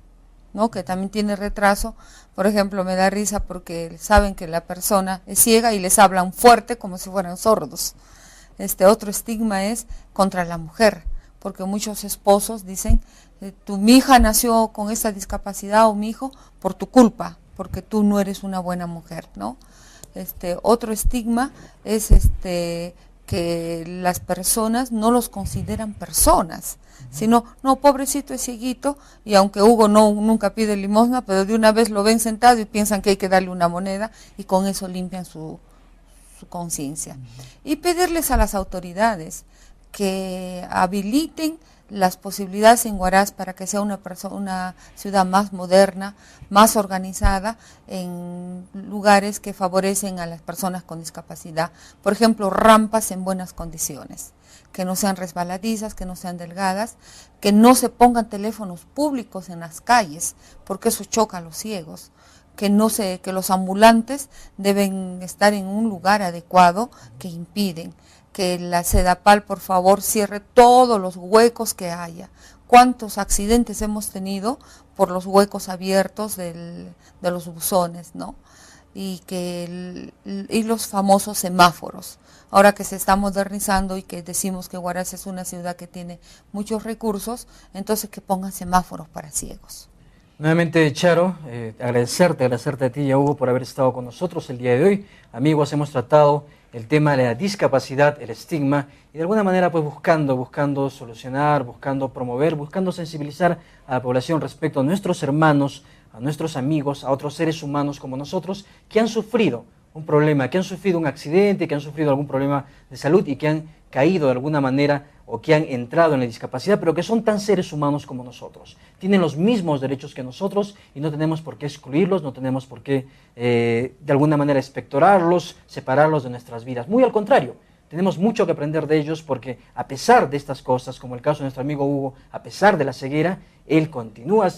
¿no? Que también tiene retraso. Por ejemplo, me da risa porque saben que la persona es ciega y les hablan fuerte como si fueran sordos. Otro estigma es contra la mujer, porque muchos esposos dicen, mi hija nació con esta discapacidad o mi hijo por tu culpa, porque tú no eres una buena mujer, ¿no? Otro estigma es que las personas no los consideran personas, sino, no, pobrecito es cieguito, y aunque Hugo nunca pide limosna, pero de una vez lo ven sentado y piensan que hay que darle una moneda, y con eso limpian su conciencia. Y pedirles a las autoridades que habiliten las posibilidades en Huaraz para que sea una ciudad más moderna, más organizada, en lugares que favorecen a las personas con discapacidad. Por ejemplo, rampas en buenas condiciones, que no sean resbaladizas, que no sean delgadas, que no se pongan teléfonos públicos en las calles, porque eso choca a los ciegos. Que los ambulantes deben estar en un lugar adecuado que impiden. Que la Sedapal, por favor, cierre todos los huecos que haya. ¿Cuántos accidentes hemos tenido por los huecos abiertos de los buzones, ¿no? Y los famosos semáforos. Ahora que se está modernizando y que decimos que Huaraz es una ciudad que tiene muchos recursos, entonces que pongan semáforos para ciegos. Nuevamente, Charo, agradecerte a ti y a Hugo por haber estado con nosotros el día de hoy. Amigos, hemos tratado el tema de la discapacidad, el estigma, y de alguna manera pues buscando solucionar, buscando promover, buscando sensibilizar a la población respecto a nuestros hermanos, a nuestros amigos, a otros seres humanos como nosotros que han sufrido un problema, que han sufrido un accidente, que han sufrido algún problema de salud y que han caído de alguna manera o que han entrado en la discapacidad, pero que son tan seres humanos como nosotros. Tienen los mismos derechos que nosotros y no tenemos por qué excluirlos, no tenemos por qué de alguna manera expectorarlos, separarlos de nuestras vidas. Muy al contrario, tenemos mucho que aprender de ellos porque a pesar de estas cosas, como el caso de nuestro amigo Hugo, a pesar de la ceguera, él continúa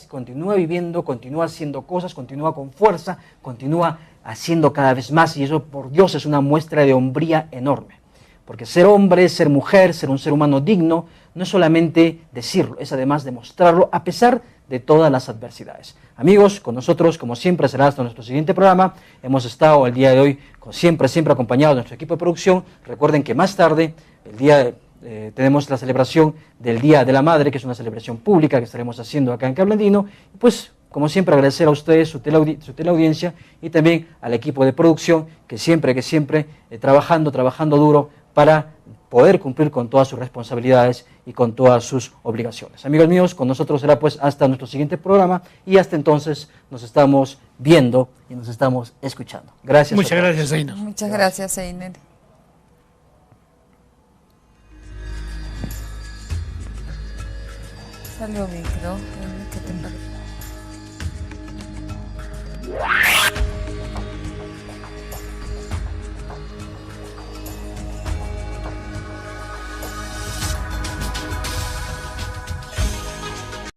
viviendo, continúa haciendo cosas, continúa con fuerza, continúa haciendo cada vez más, y eso por Dios es una muestra de hombría enorme. Porque ser hombre, ser mujer, ser un ser humano digno, no es solamente decirlo, es además demostrarlo a pesar de todas las adversidades. Amigos, con nosotros, como siempre, será hasta nuestro siguiente programa. Hemos estado el día de hoy, siempre acompañados de nuestro equipo de producción. Recuerden que más tarde, tenemos la celebración del Día de la Madre, que es una celebración pública que estaremos haciendo acá en Cable Andino. Pues, como siempre, agradecer a ustedes su teleaudiencia y también al equipo de producción que siempre trabajando duro para poder cumplir con todas sus responsabilidades y con todas sus obligaciones. Amigos míos, con nosotros será pues hasta nuestro siguiente programa y hasta entonces nos estamos viendo y nos estamos escuchando. Gracias. Muchas gracias, Einer. Muchas gracias, Einer. Salió bien, creo. ¿Qué te parece?